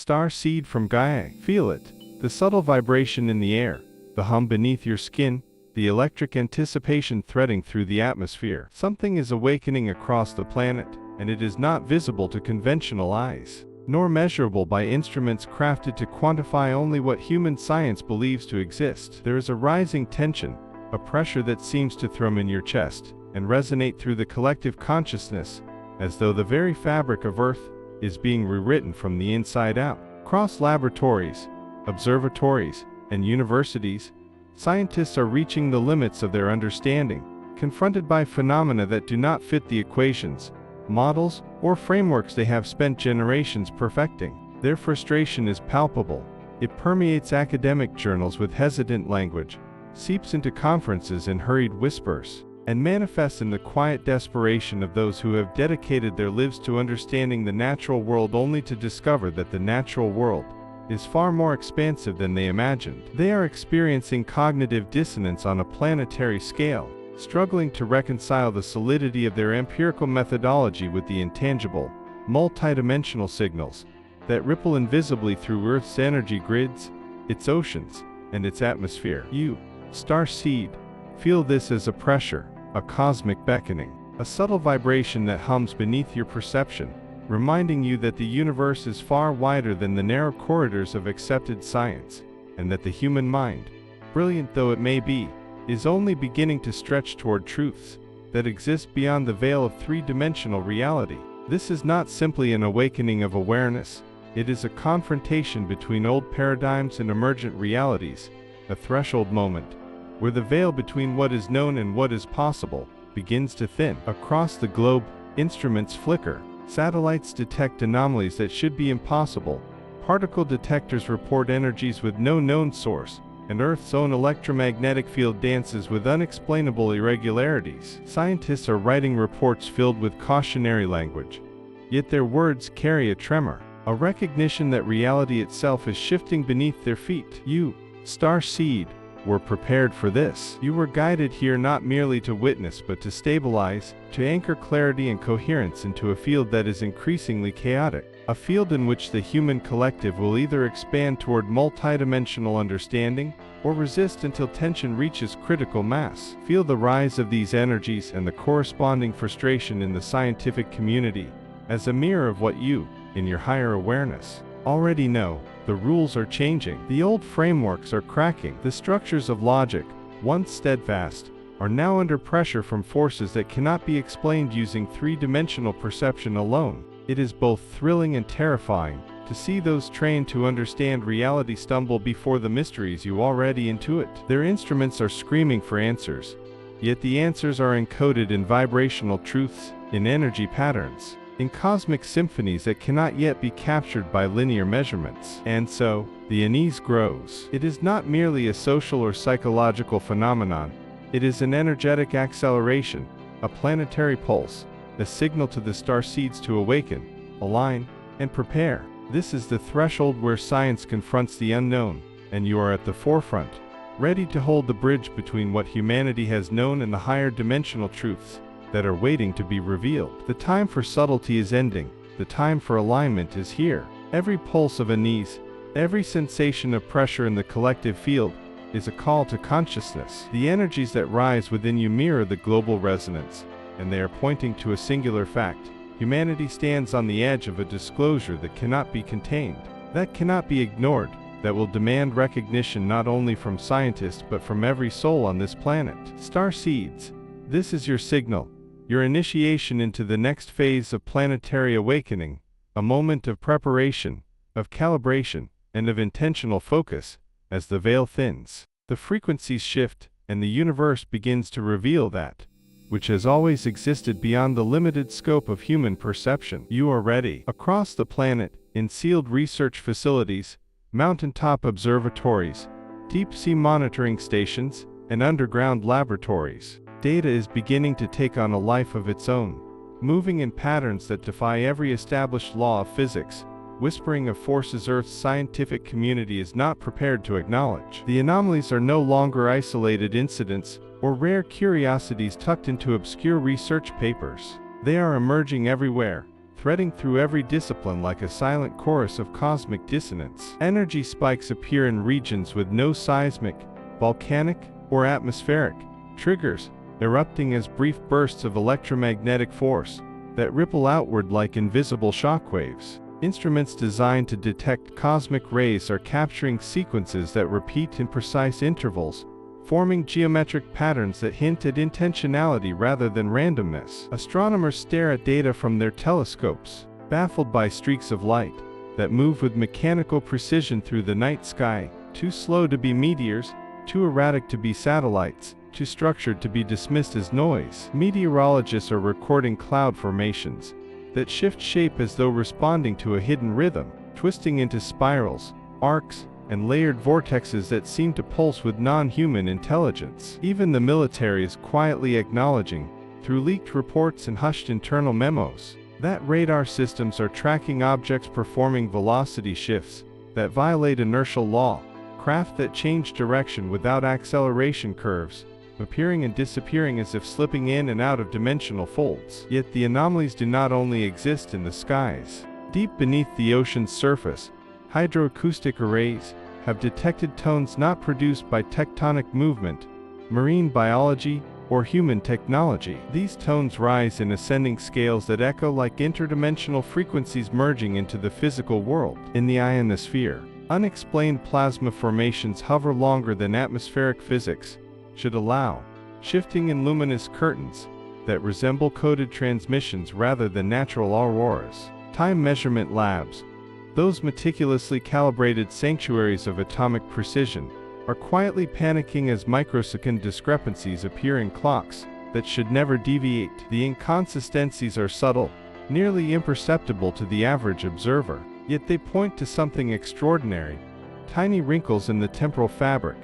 star seed from Gaia. Feel it, the subtle vibration in the air, the hum beneath your skin, the electric anticipation threading through the atmosphere. Something is awakening across the planet, and it is not visible to conventional eyes, nor measurable by instruments crafted to quantify only what human science believes to exist. There is a rising tension, a pressure that seems to thrum in your chest and resonate through the collective consciousness, as though the very fabric of Earth is being rewritten from the inside out. Across laboratories, observatories, and universities, scientists are reaching the limits of their understanding, confronted by phenomena that do not fit the equations, models, or frameworks they have spent generations perfecting. Their frustration is palpable. It permeates academic journals with hesitant language, seeps into conferences in hurried whispers, and manifests in the quiet desperation of those who have dedicated their lives to understanding the natural world only to discover that the natural world is far more expansive than they imagined. They are experiencing cognitive dissonance on a planetary scale, struggling to reconcile the solidity of their empirical methodology with the intangible, multidimensional signals that ripple invisibly through Earth's energy grids, its oceans, and its atmosphere. You, star seed, feel this as a pressure, a cosmic beckoning, a subtle vibration that hums beneath your perception, reminding you that the universe is far wider than the narrow corridors of accepted science, and that the human mind, brilliant though it may be, is only beginning to stretch toward truths that exist beyond the veil of three-dimensional reality. This is not simply an awakening of awareness, it is a confrontation between old paradigms and emergent realities, a threshold moment, where the veil between what is known and what is possible begins to thin. Across the globe, instruments flicker, satellites detect anomalies that should be impossible, particle detectors report energies with no known source, and Earth's own electromagnetic field dances with unexplainable irregularities. Scientists are writing reports filled with cautionary language, yet their words carry a tremor, a recognition that reality itself is shifting beneath their feet. You, star seed, were prepared for this. You were guided here not merely to witness but to stabilize, to anchor clarity and coherence into a field that is increasingly chaotic, a field in which the human collective will either expand toward multidimensional understanding or resist until tension reaches critical mass. Feel the rise of these energies and the corresponding frustration in the scientific community as a mirror of what you, in your higher awareness, already know. The rules are changing. The old frameworks are cracking. The structures of logic, once steadfast, are now under pressure from forces that cannot be explained using three-dimensional perception alone. It is both thrilling and terrifying to see those trained to understand reality stumble before the mysteries you already intuit. Their instruments are screaming for answers, yet the answers are encoded in vibrational truths, in energy patterns, in cosmic symphonies that cannot yet be captured by linear measurements. And so, the unease grows. It is not merely a social or psychological phenomenon, it is an energetic acceleration, a planetary pulse, a signal to the star seeds to awaken, align, and prepare. This is the threshold where science confronts the unknown, and you are at the forefront, ready to hold the bridge between what humanity has known and the higher dimensional truths that are waiting to be revealed. The time for subtlety is ending, the time for alignment is here. Every pulse of unease, every sensation of pressure in the collective field, is a call to consciousness. The energies that rise within you mirror the global resonance, and they are pointing to a singular fact. Humanity stands on the edge of a disclosure that cannot be contained, that cannot be ignored, that will demand recognition not only from scientists but from every soul on this planet. Star seeds, this is your signal, your initiation into the next phase of planetary awakening, a moment of preparation, of calibration, and of intentional focus. As the veil thins, the frequencies shift, and the universe begins to reveal that which has always existed beyond the limited scope of human perception. You are ready. Across the planet, in sealed research facilities, mountaintop observatories, deep-sea monitoring stations, and underground laboratories, data is beginning to take on a life of its own, moving in patterns that defy every established law of physics, whispering of forces Earth's scientific community is not prepared to acknowledge. The anomalies are no longer isolated incidents or rare curiosities tucked into obscure research papers. They are emerging everywhere, threading through every discipline like a silent chorus of cosmic dissonance. Energy spikes appear in regions with no seismic, volcanic, or atmospheric triggers, erupting as brief bursts of electromagnetic force that ripple outward like invisible shockwaves. Instruments designed to detect cosmic rays are capturing sequences that repeat in precise intervals, forming geometric patterns that hint at intentionality rather than randomness. Astronomers stare at data from their telescopes, baffled by streaks of light that move with mechanical precision through the night sky, too slow to be meteors, too erratic to be satellites, too structured to be dismissed as noise. Meteorologists are recording cloud formations that shift shape as though responding to a hidden rhythm, twisting into spirals, arcs, and layered vortexes that seem to pulse with non-human intelligence. Even the military is quietly acknowledging, through leaked reports and hushed internal memos, that radar systems are tracking objects performing velocity shifts that violate inertial law, craft that change direction without acceleration curves, appearing and disappearing as if slipping in and out of dimensional folds. Yet the anomalies do not only exist in the skies. Deep beneath the ocean's surface, hydroacoustic arrays have detected tones not produced by tectonic movement, marine biology, or human technology. These tones rise in ascending scales that echo like interdimensional frequencies merging into the physical world. In the ionosphere, unexplained plasma formations hover longer than atmospheric physics should allow, shifting in luminous curtains that resemble coded transmissions rather than natural auroras. Time measurement labs, those meticulously calibrated sanctuaries of atomic precision, are quietly panicking as microsecond discrepancies appear in clocks that should never deviate. The inconsistencies are subtle, nearly imperceptible to the average observer, yet they point to something extraordinary: tiny wrinkles in the temporal fabric,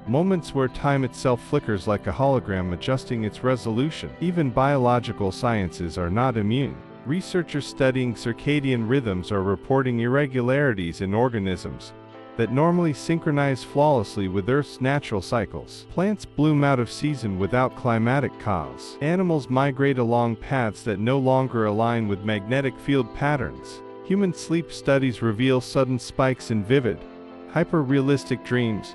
moments where time itself flickers like a hologram adjusting its resolution. Even biological sciences are not immune. Researchers studying circadian rhythms are reporting irregularities in organisms that normally synchronize flawlessly with Earth's natural cycles. Plants bloom out of season without climatic cause. Animals migrate along paths that no longer align with magnetic field patterns. Human sleep studies reveal sudden spikes in vivid, hyper-realistic dreams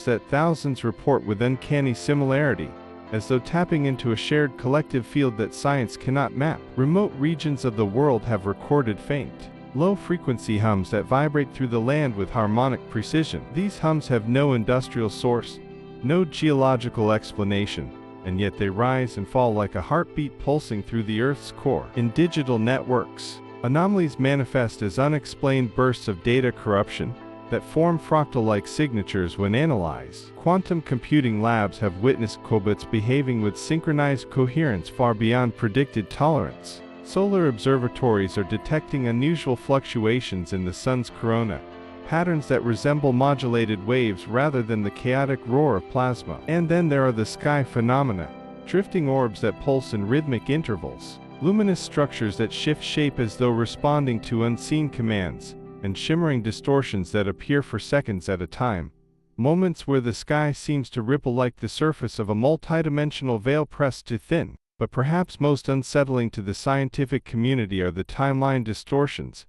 that thousands report with uncanny similarity, as though tapping into a shared collective field that science cannot map. Remote regions of the world have recorded faint, low-frequency hums that vibrate through the land with harmonic precision. These hums have no industrial source, no geological explanation, and yet they rise and fall like a heartbeat pulsing through the Earth's core. In digital networks, anomalies manifest as unexplained bursts of data corruption that form fractal-like signatures when analyzed. Quantum computing labs have witnessed qubits behaving with synchronized coherence far beyond predicted tolerance. Solar observatories are detecting unusual fluctuations in the sun's corona, patterns that resemble modulated waves rather than the chaotic roar of plasma. And then there are the sky phenomena, drifting orbs that pulse in rhythmic intervals, luminous structures that shift shape as though responding to unseen commands, and shimmering distortions that appear for seconds at a time, moments where the sky seems to ripple like the surface of a multidimensional veil pressed too thin. But perhaps most unsettling to the scientific community are the timeline distortions,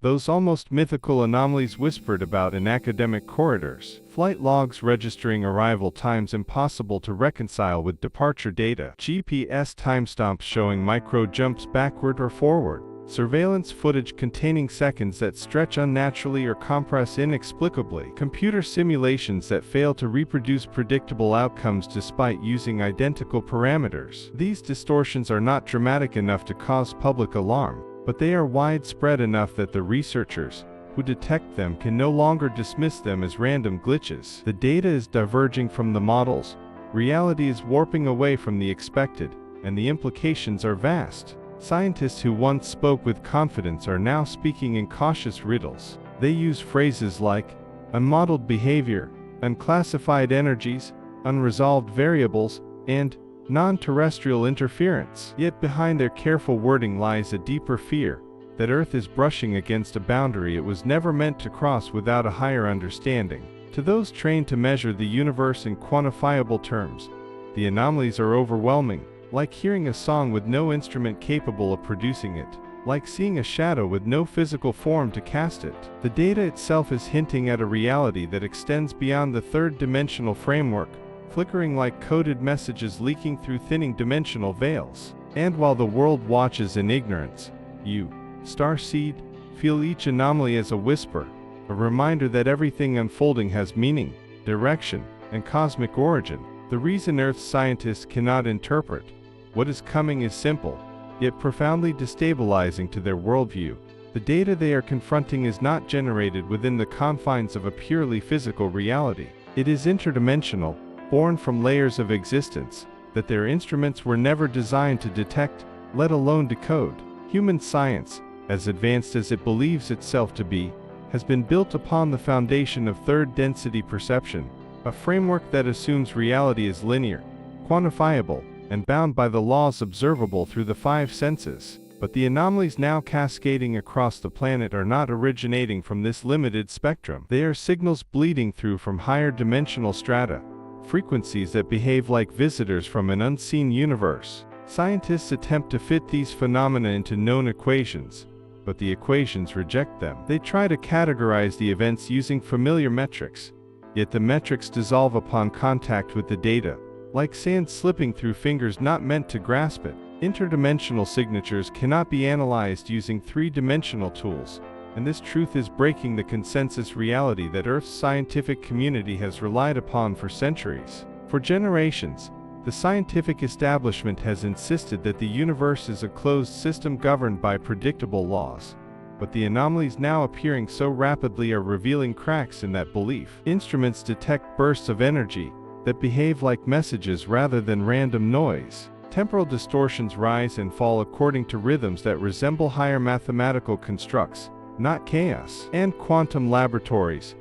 those almost mythical anomalies whispered about in academic corridors. Flight logs registering arrival times impossible to reconcile with departure data, GPS timestamps showing micro jumps backward or forward, surveillance footage containing seconds that stretch unnaturally or compress inexplicably, computer simulations that fail to reproduce predictable outcomes despite using identical parameters. These distortions are not dramatic enough to cause public alarm, but they are widespread enough that the researchers who detect them can no longer dismiss them as random glitches. The data is diverging from the models, reality is warping away from the expected, and the implications are vast. Scientists who once spoke with confidence are now speaking in cautious riddles. They use phrases like unmodeled behavior, unclassified energies, unresolved variables, and non-terrestrial interference. Yet behind their careful wording lies a deeper fear that Earth is brushing against a boundary it was never meant to cross without a higher understanding. To those trained to measure the universe in quantifiable terms, the anomalies are overwhelming, like hearing a song with no instrument capable of producing it. like seeing a shadow with no physical form to cast it. The data itself is hinting at a reality that extends beyond the third-dimensional framework, flickering like coded messages leaking through thinning dimensional veils. And while the world watches in ignorance, you, starseed, feel each anomaly as a whisper, a reminder that everything unfolding has meaning, direction, and cosmic origin. The reason Earth's scientists cannot interpret what is coming is simple, yet profoundly destabilizing to their worldview. The data they are confronting is not generated within the confines of a purely physical reality. It is interdimensional, born from layers of existence that their instruments were never designed to detect, let alone decode. Human science, as advanced as it believes itself to be, has been built upon the foundation of third-density perception, a framework that assumes reality is linear, quantifiable, and bound by the laws observable through the five senses. But the anomalies now cascading across the planet are not originating from this limited spectrum. They are signals bleeding through from higher dimensional strata, frequencies that behave like visitors from an unseen universe. Scientists attempt to fit these phenomena into known equations, but the equations reject them. They try to categorize the events using familiar metrics, yet the metrics dissolve upon contact with the data, like sand slipping through fingers not meant to grasp it. Interdimensional signatures cannot be analyzed using three-dimensional tools, and this truth is breaking the consensus reality that Earth's scientific community has relied upon for centuries. For generations, the scientific establishment has insisted that the universe is a closed system governed by predictable laws. But the anomalies now appearing so rapidly are revealing cracks in that belief. Instruments detect bursts of energy that behave like messages rather than random noise. Temporal distortions rise and fall according to rhythms that resemble higher mathematical constructs, not chaos. And quantum laboratories,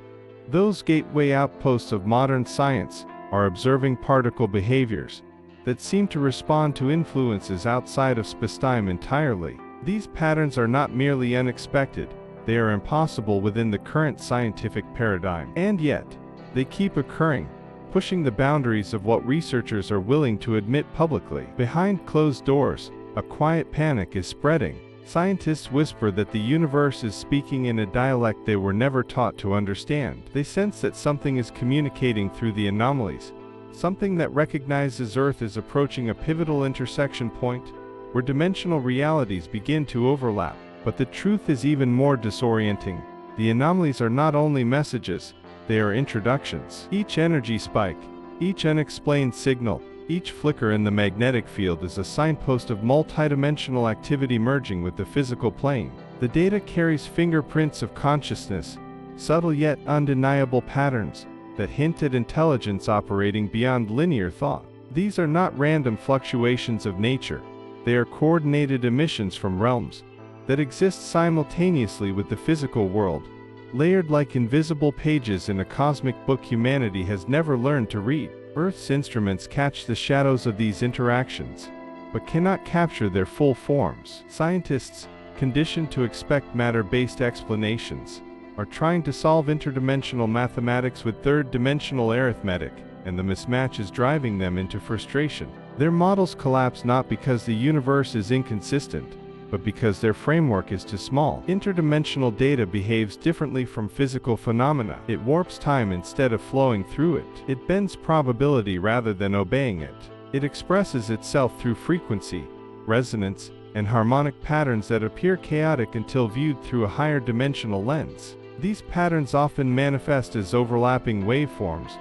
those gateway outposts of modern science, are observing particle behaviors that seem to respond to influences outside of spacetime entirely. These patterns are not merely unexpected, they are impossible within the current scientific paradigm. And yet, they keep occurring, pushing the boundaries of what researchers are willing to admit publicly. Behind closed doors, a quiet panic is spreading. Scientists whisper that the universe is speaking in a dialect they were never taught to understand. They sense that something is communicating through the anomalies, something that recognizes Earth is approaching a pivotal intersection point, where dimensional realities begin to overlap. But the truth is even more disorienting. The anomalies are not only messages, they are introductions. Each energy spike, each unexplained signal, each flicker in the magnetic field is a signpost of multidimensional activity merging with the physical plane. The data carries fingerprints of consciousness, subtle yet undeniable patterns that hint at intelligence operating beyond linear thought. These are not random fluctuations of nature, they are coordinated emissions from realms that exist simultaneously with the physical world, layered like invisible pages in a cosmic book humanity has never learned to read. Earth's instruments catch the shadows of these interactions, but cannot capture their full forms. Scientists, conditioned to expect matter-based explanations, are trying to solve interdimensional mathematics with third-dimensional arithmetic, and the mismatch is driving them into frustration. Their models collapse not because the universe is inconsistent, but because their framework is too small. Interdimensional data behaves differently from physical phenomena. It warps time instead of flowing through it. It bends probability rather than obeying it. It expresses itself through frequency, resonance, and harmonic patterns that appear chaotic until viewed through a higher dimensional lens. These patterns often manifest as overlapping waveforms,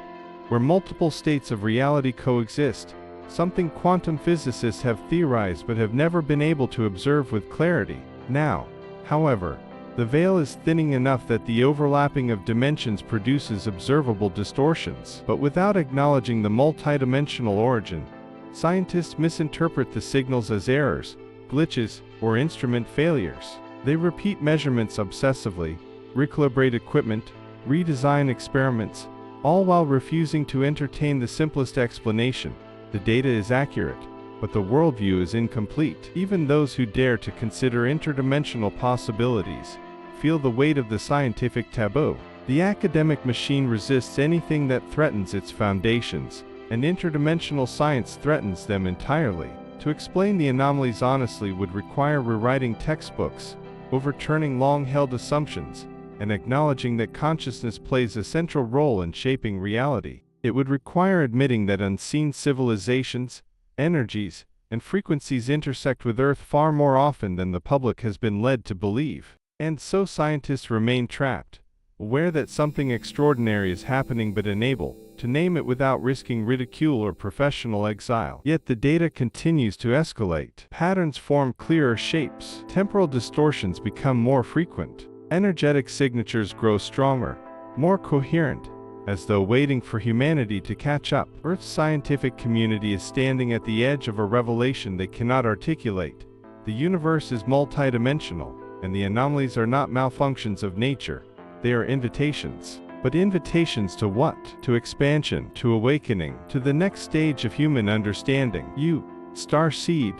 where multiple states of reality coexist, something quantum physicists have theorized but have never been able to observe with clarity. Now, however, the veil is thinning enough that the overlapping of dimensions produces observable distortions. But without acknowledging the multidimensional origin, scientists misinterpret the signals as errors, glitches, or instrument failures. They repeat measurements obsessively, recalibrate equipment, redesign experiments, all while refusing to entertain the simplest explanation. The data is accurate, but the worldview is incomplete. Even those who dare to consider interdimensional possibilities feel the weight of the scientific taboo. The academic machine resists anything that threatens its foundations, and interdimensional science threatens them entirely. To explain the anomalies honestly would require rewriting textbooks, overturning long-held assumptions, and acknowledging that consciousness plays a central role in shaping reality. It would require admitting that unseen civilizations, energies, and frequencies intersect with Earth far more often than the public has been led to believe. And so scientists remain trapped, aware that something extraordinary is happening but unable to name it without risking ridicule or professional exile. Yet the data continues to escalate. Patterns form clearer shapes. Temporal distortions become more frequent. Energetic signatures grow stronger, more coherent, as though waiting for humanity to catch up. Earth's scientific community is standing at the edge of a revelation they cannot articulate. The universe is multidimensional, and the anomalies are not malfunctions of nature, they are invitations. But invitations to what? To expansion, to awakening, to the next stage of human understanding. You, star seed,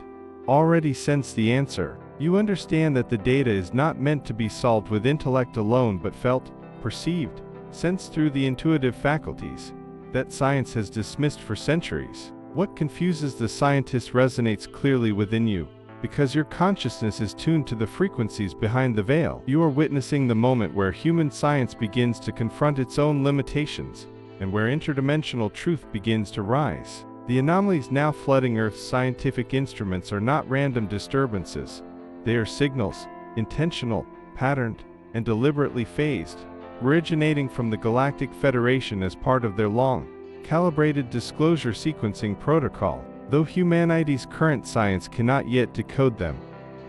already sense the answer. You understand that the data is not meant to be solved with intellect alone but felt, perceived, sensed through the intuitive faculties that science has dismissed for centuries. What confuses the scientist resonates clearly within you, because your consciousness is tuned to the frequencies behind the veil. You are witnessing the moment where human science begins to confront its own limitations, and where interdimensional truth begins to rise. The anomalies now flooding Earth's scientific instruments are not random disturbances. They are signals, intentional, patterned, and deliberately phased, originating from the Galactic Federation as part of their long, calibrated disclosure sequencing protocol. Though humanity's current science cannot yet decode them,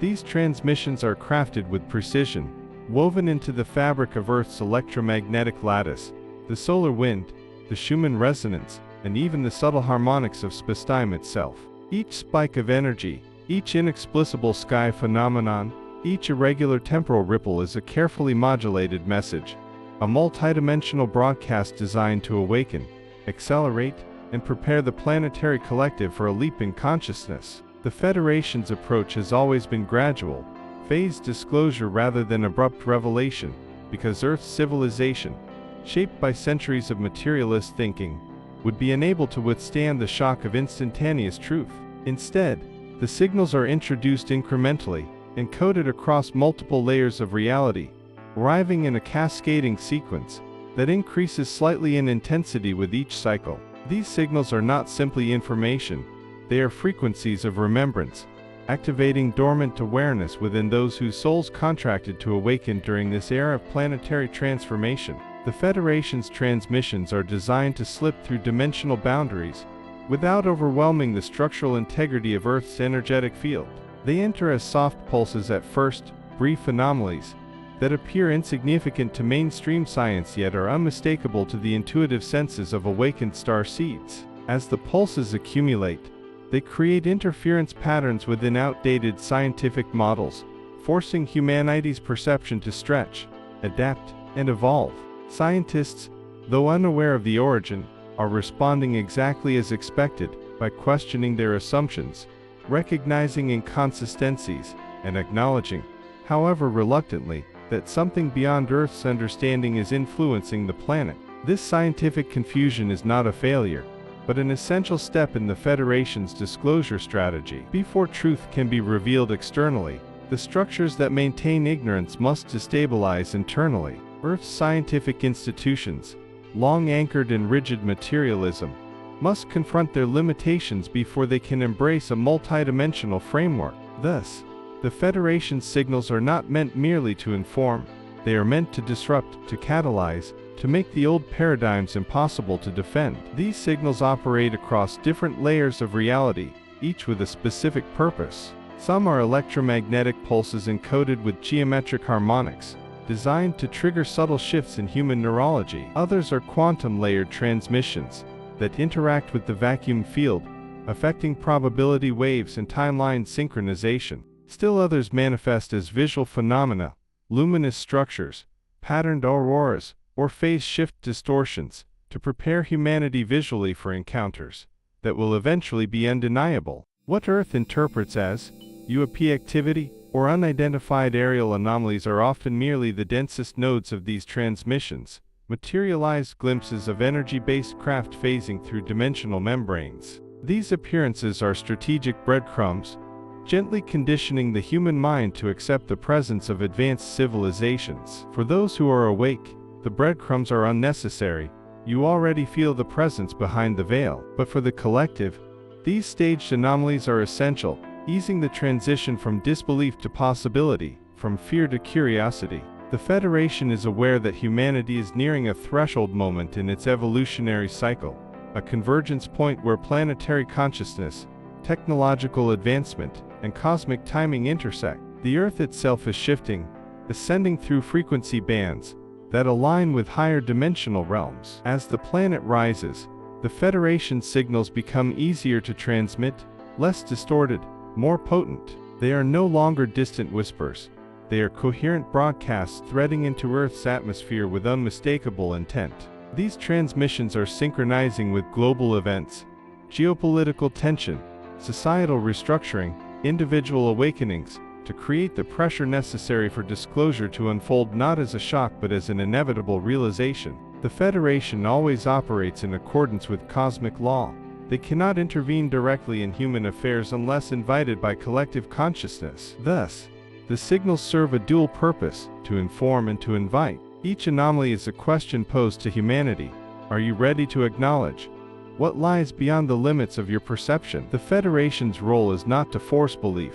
these transmissions are crafted with precision, woven into the fabric of Earth's electromagnetic lattice, the solar wind, the Schumann resonance, and even the subtle harmonics of spacetime itself. Each spike of energy, each inexplicable sky phenomenon, each irregular temporal ripple is a carefully modulated message, a multidimensional broadcast designed to awaken, accelerate, and prepare the planetary collective for a leap in consciousness. The Federation's approach has always been gradual, phased disclosure rather than abrupt revelation, because Earth's civilization, shaped by centuries of materialist thinking, would be unable to withstand the shock of instantaneous truth. Instead, the signals are introduced incrementally, encoded across multiple layers of reality, arriving in a cascading sequence that increases slightly in intensity with each cycle. These signals are not simply information, they are frequencies of remembrance, activating dormant awareness within those whose souls contracted to awaken during this era of planetary transformation. The Federation's transmissions are designed to slip through dimensional boundaries, without overwhelming the structural integrity of Earth's energetic field. They enter as soft pulses at first, brief anomalies, that appear insignificant to mainstream science yet are unmistakable to the intuitive senses of awakened star seeds. As the pulses accumulate, they create interference patterns within outdated scientific models, forcing humanity's perception to stretch, adapt, and evolve. Scientists, though unaware of the origin, are responding exactly as expected, by questioning their assumptions, recognizing inconsistencies, and acknowledging, however reluctantly, that something beyond Earth's understanding is influencing the planet. This scientific confusion is not a failure, but an essential step in the Federation's disclosure strategy. Before truth can be revealed externally, the structures that maintain ignorance must destabilize internally. Earth's scientific institutions, long anchored in rigid materialism, must confront their limitations before they can embrace a multidimensional framework. Thus, the Federation's signals are not meant merely to inform, they are meant to disrupt, to catalyze, to make the old paradigms impossible to defend. These signals operate across different layers of reality, each with a specific purpose. Some are electromagnetic pulses encoded with geometric harmonics, designed to trigger subtle shifts in human neurology. Others are quantum-layered transmissions that interact with the vacuum field, affecting probability waves and timeline synchronization. Still others manifest as visual phenomena, luminous structures, patterned auroras, or phase shift distortions, to prepare humanity visually for encounters that will eventually be undeniable. What Earth interprets as UAP activity or unidentified aerial anomalies are often merely the densest nodes of these transmissions, materialized glimpses of energy-based craft phasing through dimensional membranes. These appearances are strategic breadcrumbs, gently conditioning the human mind to accept the presence of advanced civilizations. For those who are awake, the breadcrumbs are unnecessary. You already feel the presence behind the veil. But for the collective, these staged anomalies are essential, easing the transition from disbelief to possibility, from fear to curiosity. The Federation is aware that humanity is nearing a threshold moment in its evolutionary cycle, a convergence point where planetary consciousness, technological advancement, and cosmic timing intersect. The Earth itself is shifting, ascending through frequency bands that align with higher dimensional realms. As the planet rises, the Federation's signals become easier to transmit, less distorted, more potent. They are no longer distant whispers. They are coherent broadcasts threading into Earth's atmosphere with unmistakable intent. These transmissions are synchronizing with global events, geopolitical tension, societal restructuring, individual awakenings, to create the pressure necessary for disclosure to unfold not as a shock but as an inevitable realization. The Federation always operates in accordance with cosmic law. They cannot intervene directly in human affairs unless invited by collective consciousness. Thus, the signals serve a dual purpose, to inform and to invite. Each anomaly is a question posed to humanity. Are you ready to acknowledge what lies beyond the limits of your perception? The Federation's role is not to force belief,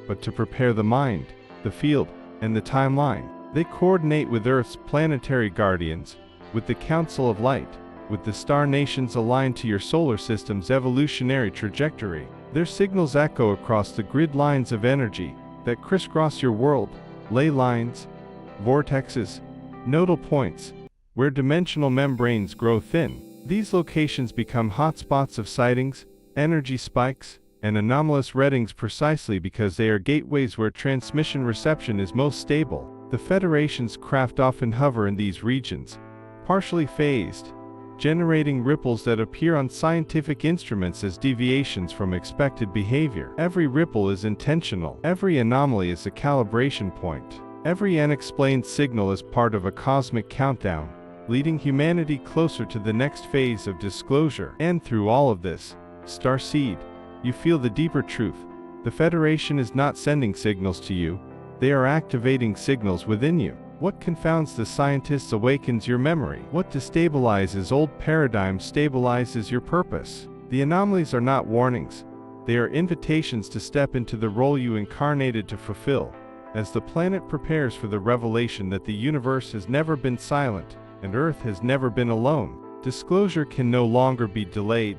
but to prepare the mind, the field, and the timeline. They coordinate with Earth's planetary guardians, with the Council of Light, with the star nations aligned to your solar system's evolutionary trajectory. Their signals echo across the grid lines of energy that crisscross your world, ley lines, vortexes, nodal points, where dimensional membranes grow thin. These locations become hotspots of sightings, energy spikes, and anomalous readings precisely because they are gateways where transmission reception is most stable. The Federation's craft often hover in these regions, partially phased, generating ripples that appear on scientific instruments as deviations from expected behavior. Every ripple is intentional. Every anomaly is a calibration point. Every unexplained signal is part of a cosmic countdown, leading humanity closer to the next phase of disclosure. And through all of this, Starseed, you feel the deeper truth. The Federation is not sending signals to you. They are activating signals within you. What confounds the scientists awakens your memory. What destabilizes old paradigms stabilizes your purpose. The anomalies are not warnings. They are invitations to step into the role you incarnated to fulfill, as the planet prepares for the revelation that the universe has never been silent, and Earth has never been alone. Disclosure can no longer be delayed,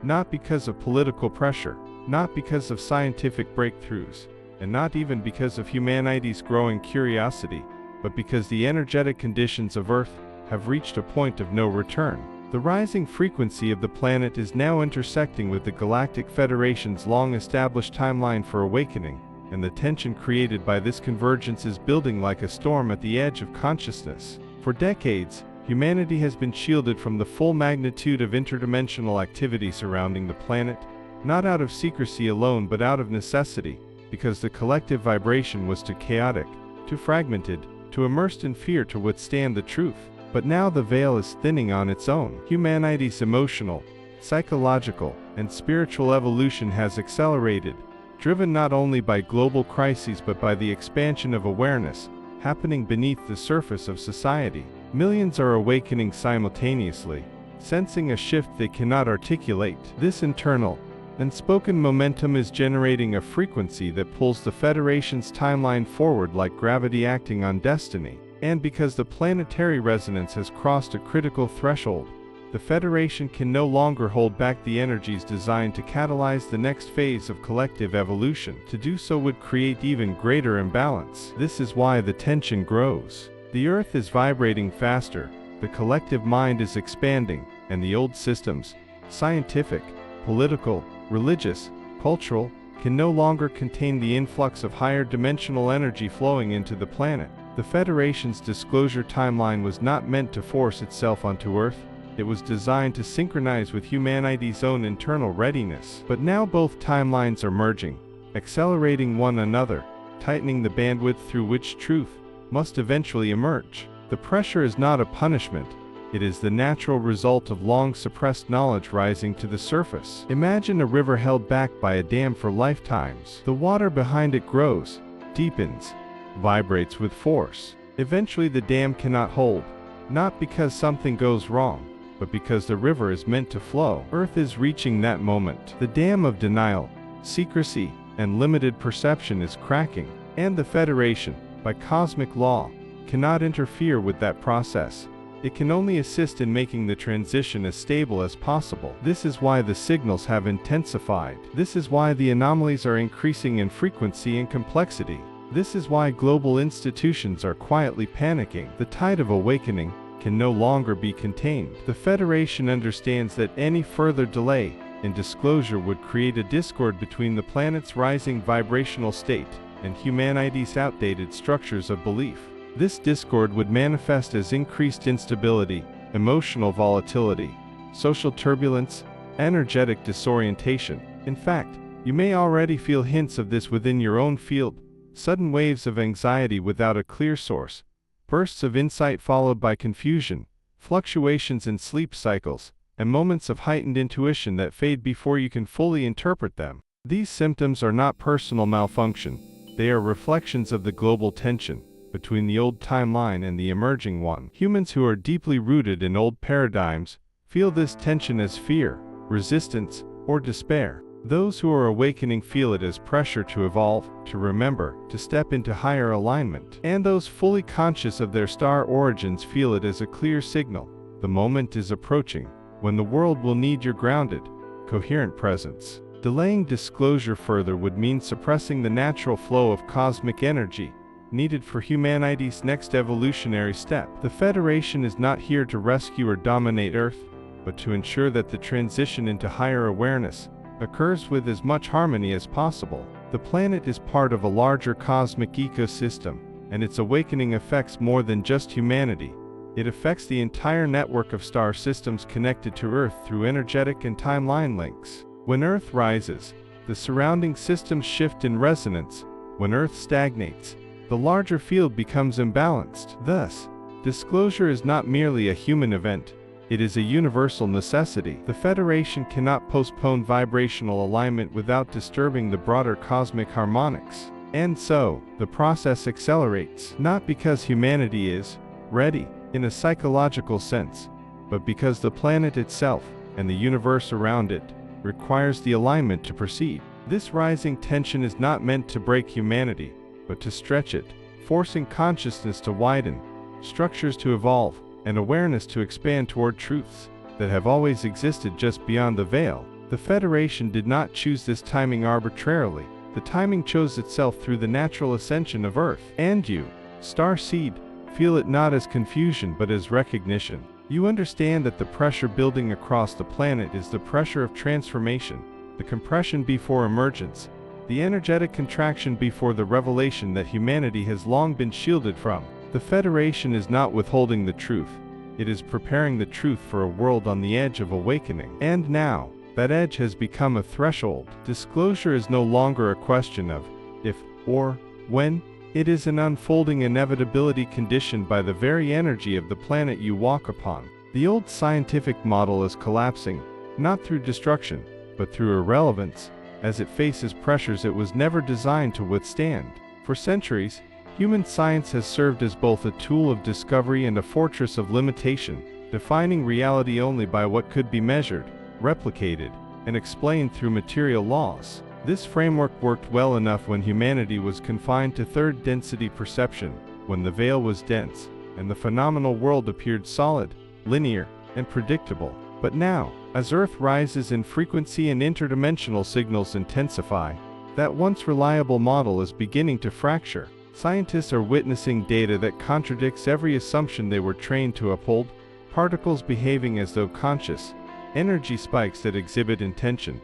not because of political pressure, not because of scientific breakthroughs, and not even because of humanity's growing curiosity, but because the energetic conditions of Earth have reached a point of no return. The rising frequency of the planet is now intersecting with the Galactic Federation's long-established timeline for awakening, and the tension created by this convergence is building like a storm at the edge of consciousness. For decades, humanity has been shielded from the full magnitude of interdimensional activity surrounding the planet, not out of secrecy alone but out of necessity, because the collective vibration was too chaotic, too fragmented, too immersed in fear to withstand the truth. But now the veil is thinning on its own. Humanity's emotional, psychological, and spiritual evolution has accelerated, driven not only by global crises but by the expansion of awareness happening beneath the surface of society. Millions are awakening simultaneously, sensing a shift they cannot articulate. This internal, unspoken momentum is generating a frequency that pulls the Federation's timeline forward like gravity acting on destiny. And because the planetary resonance has crossed a critical threshold, the Federation can no longer hold back the energies designed to catalyze the next phase of collective evolution. To do so would create even greater imbalance. This is why the tension grows. The Earth is vibrating faster, the collective mind is expanding, and the old systems, scientific, political, religious, cultural, can no longer contain the influx of higher dimensional energy flowing into the planet. The Federation's disclosure timeline was not meant to force itself onto Earth. It was designed to synchronize with humanity's own internal readiness. But now both timelines are merging, accelerating one another, tightening the bandwidth through which truth must eventually emerge. The pressure is not a punishment, It is the natural result of long-suppressed knowledge rising to the surface. Imagine a river held back by a dam for lifetimes. The water behind it grows, deepens, vibrates with force. Eventually the dam cannot hold, not because something goes wrong, but because the river is meant to flow. Earth is reaching that moment. The dam of denial, secrecy, and limited perception is cracking, and the Federation, by cosmic law, cannot interfere with that process. It can only assist in making the transition as stable as possible. This is why the signals have intensified. This is why the anomalies are increasing in frequency and complexity. This is why global institutions are quietly panicking. The tide of awakening can no longer be contained. The Federation understands that any further delay in disclosure would create a discord between the planet's rising vibrational state and humanity's outdated structures of belief. This discord would manifest as increased instability, emotional volatility, social turbulence, energetic disorientation. In fact, you may already feel hints of this within your own field: sudden waves of anxiety without a clear source, bursts of insight followed by confusion, fluctuations in sleep cycles, and moments of heightened intuition that fade before you can fully interpret them. These symptoms are not personal malfunction. They are reflections of the global tension between the old timeline and the emerging one. Humans who are deeply rooted in old paradigms feel this tension as fear, resistance, or despair. Those who are awakening feel it as pressure to evolve, to remember, to step into higher alignment. And those fully conscious of their star origins feel it as a clear signal. The moment is approaching when the world will need your grounded, coherent presence. Delaying disclosure further would mean suppressing the natural flow of cosmic energy needed for humanity's next evolutionary step. The Federation is not here to rescue or dominate Earth, but to ensure that the transition into higher awareness occurs with as much harmony as possible. The planet is part of a larger cosmic ecosystem, and its awakening affects more than just humanity. It affects the entire network of star systems connected to Earth through energetic and timeline links. When Earth rises, the surrounding systems shift in resonance. When Earth stagnates, the larger field becomes imbalanced. Thus, disclosure is not merely a human event. It is a universal necessity. The Federation cannot postpone vibrational alignment without disturbing the broader cosmic harmonics. And so, the process accelerates, not because humanity is ready, in a psychological sense, but because the planet itself, and the universe around it, requires the alignment to proceed. This rising tension is not meant to break humanity, but to stretch it, forcing consciousness to widen, structures to evolve, and awareness to expand toward truths that have always existed just beyond the veil. The Federation did not choose this timing arbitrarily. The timing chose itself through the natural ascension of Earth. And you, Star Seed, feel it not as confusion but as recognition. You understand that the pressure building across the planet is the pressure of transformation, the compression before emergence, the energetic contraction before the revelation that humanity has long been shielded from. The Federation is not withholding the truth. It is preparing the truth for a world on the edge of awakening. And now, that edge has become a threshold. Disclosure is no longer a question of if or when. It is an unfolding inevitability conditioned by the very energy of the planet you walk upon. The old scientific model is collapsing, not through destruction, but through irrelevance, as it faces pressures it was never designed to withstand. For centuries, human science has served as both a tool of discovery and a fortress of limitation, defining reality only by what could be measured, replicated, and explained through material laws. This framework worked well enough when humanity was confined to third-density perception, when the veil was dense, and the phenomenal world appeared solid, linear, and predictable. But now, as Earth rises in frequency and interdimensional signals intensify, that once reliable model is beginning to fracture. Scientists are witnessing data that contradicts every assumption they were trained to uphold: particles behaving as though conscious, energy spikes that exhibit intention,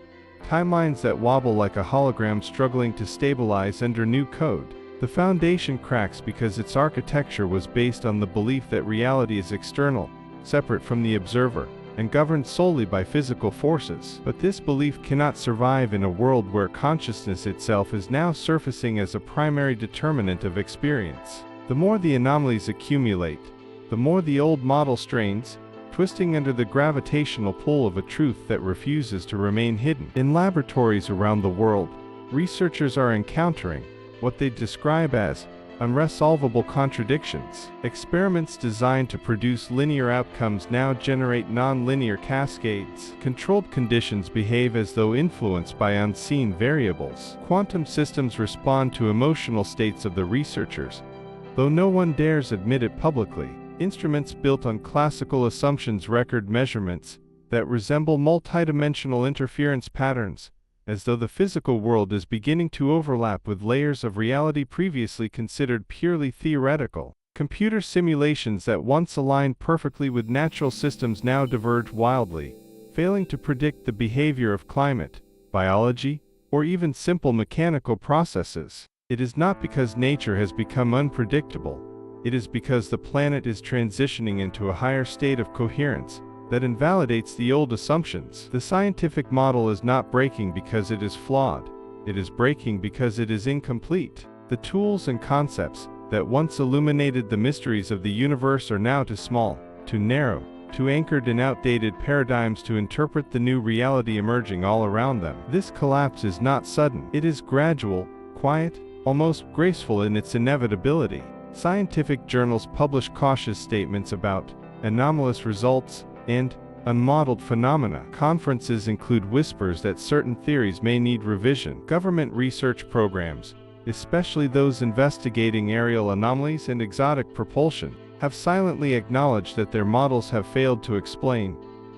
timelines that wobble like a hologram struggling to stabilize under new code. The foundation cracks because its architecture was based on the belief that reality is external, separate from the observer, and governed solely by physical forces. But this belief cannot survive in a world where consciousness itself is now surfacing as a primary determinant of experience. The more the anomalies accumulate, the more the old model strains, twisting under the gravitational pull of a truth that refuses to remain hidden. In laboratories around the world, researchers are encountering what they describe as unresolvable contradictions. Experiments designed to produce linear outcomes now generate non-linear cascades. Controlled conditions behave as though influenced by unseen variables. Quantum systems respond to emotional states of the researchers, though no one dares admit it publicly. Instruments built on classical assumptions record measurements that resemble multidimensional interference patterns, as though the physical world is beginning to overlap with layers of reality previously considered purely theoretical. Computer simulations that once aligned perfectly with natural systems now diverge wildly, failing to predict the behavior of climate, biology, or even simple mechanical processes. It is not because nature has become unpredictable. It is because the planet is transitioning into a higher state of coherence that invalidates the old assumptions. The scientific model is not breaking because it is flawed. It is breaking because it is incomplete. The tools and concepts that once illuminated the mysteries of the universe are now too small, too narrow, too anchored in outdated paradigms to interpret the new reality emerging all around them. This collapse is not sudden. It is gradual, quiet, almost graceful in its inevitability. Scientific journals publish cautious statements about anomalous results and unmodeled phenomena. Conferences include whispers that certain theories may need revision. Government research programs, especially those investigating aerial anomalies and exotic propulsion, have silently acknowledged that their models have failed to explain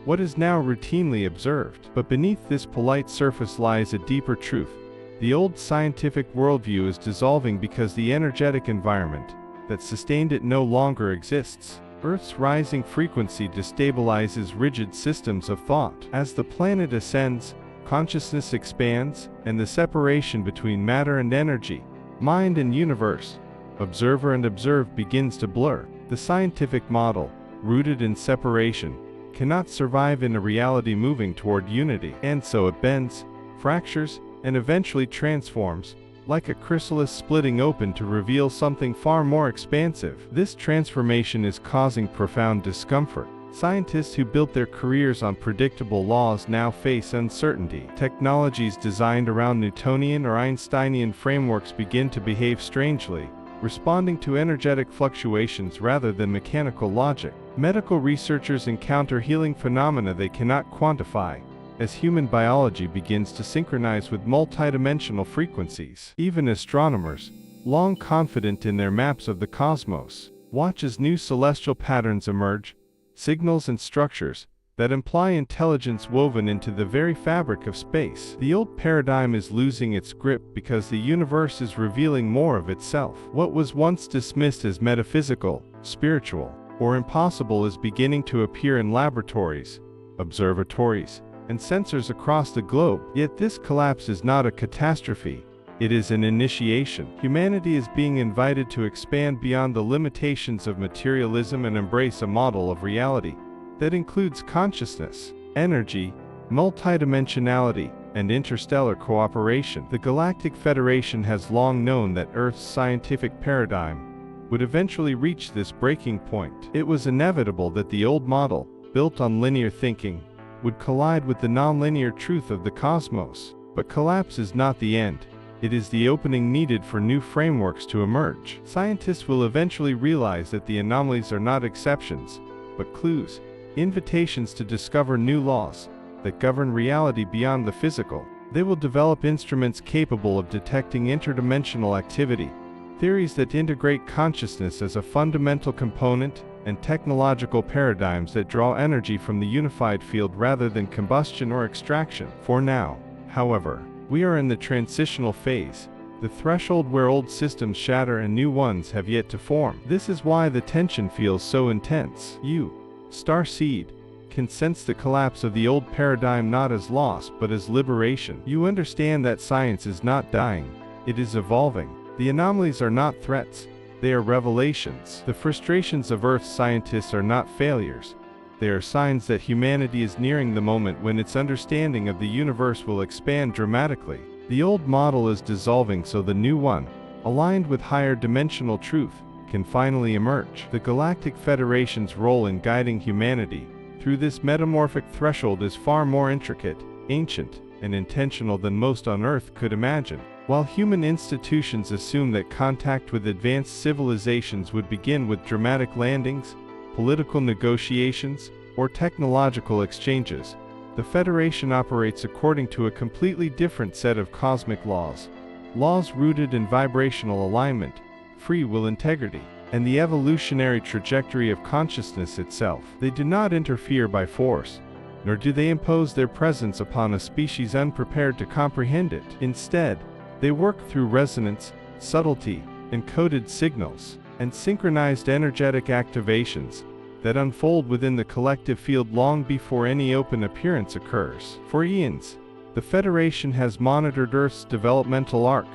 what is now routinely observed. But beneath this polite surface lies a deeper truth. The old scientific worldview is dissolving because the energetic environment that sustained it no longer exists. Earth's rising frequency destabilizes rigid systems of thought. As the planet ascends, consciousness expands, and the separation between matter and energy, mind and universe, observer and observed begins to blur. The scientific model, rooted in separation, cannot survive in a reality moving toward unity, and so it bends, fractures, and eventually transforms, like a chrysalis splitting open to reveal something far more expansive. This transformation is causing profound discomfort. Scientists who built their careers on predictable laws now face uncertainty. Technologies designed around Newtonian or Einsteinian frameworks begin to behave strangely, responding to energetic fluctuations rather than mechanical logic. Medical researchers encounter healing phenomena they cannot quantify, as human biology begins to synchronize with multidimensional frequencies. Even astronomers, long confident in their maps of the cosmos, watch as new celestial patterns emerge, signals and structures that imply intelligence woven into the very fabric of space. The old paradigm is losing its grip because the universe is revealing more of itself. What was once dismissed as metaphysical, spiritual, or impossible is beginning to appear in laboratories, observatories, and sensors across the globe. Yet this collapse is not a catastrophe. It is an initiation. Humanity is being invited to expand beyond the limitations of materialism and embrace a model of reality that includes consciousness, energy, multidimensionality, and interstellar cooperation. The Galactic Federation has long known that Earth's scientific paradigm would eventually reach this breaking point. It was inevitable that the old model, built on linear thinking, would collide with the nonlinear truth of the cosmos. But collapse is not the end. It is the opening needed for new frameworks to emerge. Scientists will eventually realize that the anomalies are not exceptions, but clues, invitations to discover new laws that govern reality beyond the physical. They will develop instruments capable of detecting interdimensional activity, theories that integrate consciousness as a fundamental component, and technological paradigms that draw energy from the unified field rather than combustion or extraction. For now, however, we are in the transitional phase, the threshold where old systems shatter and new ones have yet to form. This is why the tension feels so intense. You, Starseed, can sense the collapse of the old paradigm not as loss but as liberation. You understand that science is not dying, it is evolving. The anomalies are not threats, they are revelations. The frustrations of Earth's scientists are not failures. They are signs that humanity is nearing the moment when its understanding of the universe will expand dramatically. The old model is dissolving so the new one, aligned with higher dimensional truth, can finally emerge. The Galactic Federation's role in guiding humanity through this metamorphic threshold is far more intricate, ancient, and intentional than most on Earth could imagine. While human institutions assume that contact with advanced civilizations would begin with dramatic landings, political negotiations, or technological exchanges, the Federation operates according to a completely different set of cosmic laws. Laws rooted in vibrational alignment, free will integrity, and the evolutionary trajectory of consciousness itself. They do not interfere by force, nor do they impose their presence upon a species unprepared to comprehend it. Instead, they work through resonance, subtlety, encoded signals, and synchronized energetic activations that unfold within the collective field long before any open appearance occurs. For eons, the Federation has monitored Earth's developmental arc,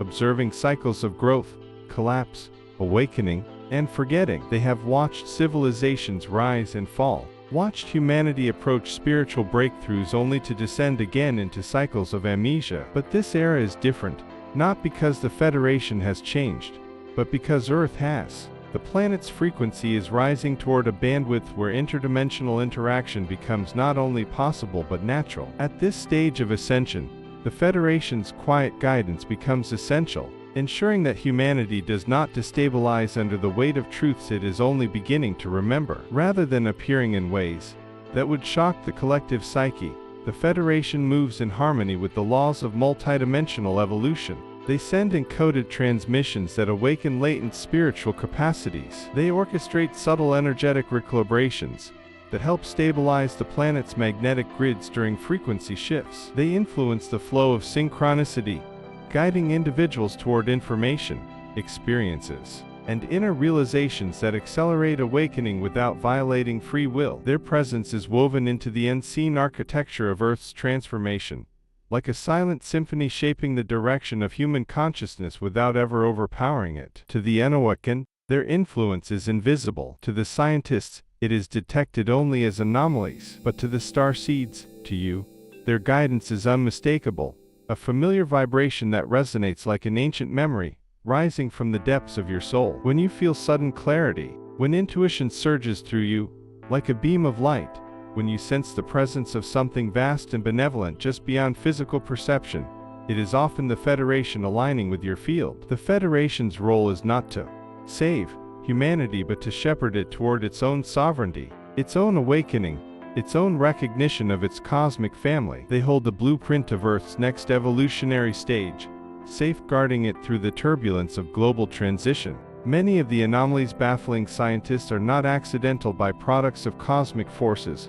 observing cycles of growth, collapse, awakening, and forgetting. They have watched civilizations rise and fall, watched humanity approach spiritual breakthroughs only to descend again into cycles of amnesia. But this era is different, not because the Federation has changed, but because Earth has. The planet's frequency is rising toward a bandwidth where interdimensional interaction becomes not only possible but natural. At this stage of ascension, the Federation's quiet guidance becomes essential, ensuring that humanity does not destabilize under the weight of truths it is only beginning to remember. Rather than appearing in ways that would shock the collective psyche, the Federation moves in harmony with the laws of multidimensional evolution. They send encoded transmissions that awaken latent spiritual capacities. They orchestrate subtle energetic recalibrations that help stabilize the planet's magnetic grids during frequency shifts. They influence the flow of synchronicity, guiding individuals toward information, experiences, and inner realizations that accelerate awakening without violating free will. Their presence is woven into the unseen architecture of Earth's transformation, like a silent symphony shaping the direction of human consciousness without ever overpowering it. To the unawakened, their influence is invisible. To the scientists, it is detected only as anomalies. But to the starseeds, to you, their guidance is unmistakable, a familiar vibration that resonates like an ancient memory, rising from the depths of your soul. When you feel sudden clarity, when intuition surges through you, like a beam of light, when you sense the presence of something vast and benevolent just beyond physical perception, it is often the Federation aligning with your field. The Federation's role is not to save humanity but to shepherd it toward its own sovereignty, its own awakening, its own recognition of its cosmic family. They hold the blueprint of Earth's next evolutionary stage, safeguarding it through the turbulence of global transition. Many of the anomalies baffling scientists are not accidental byproducts of cosmic forces.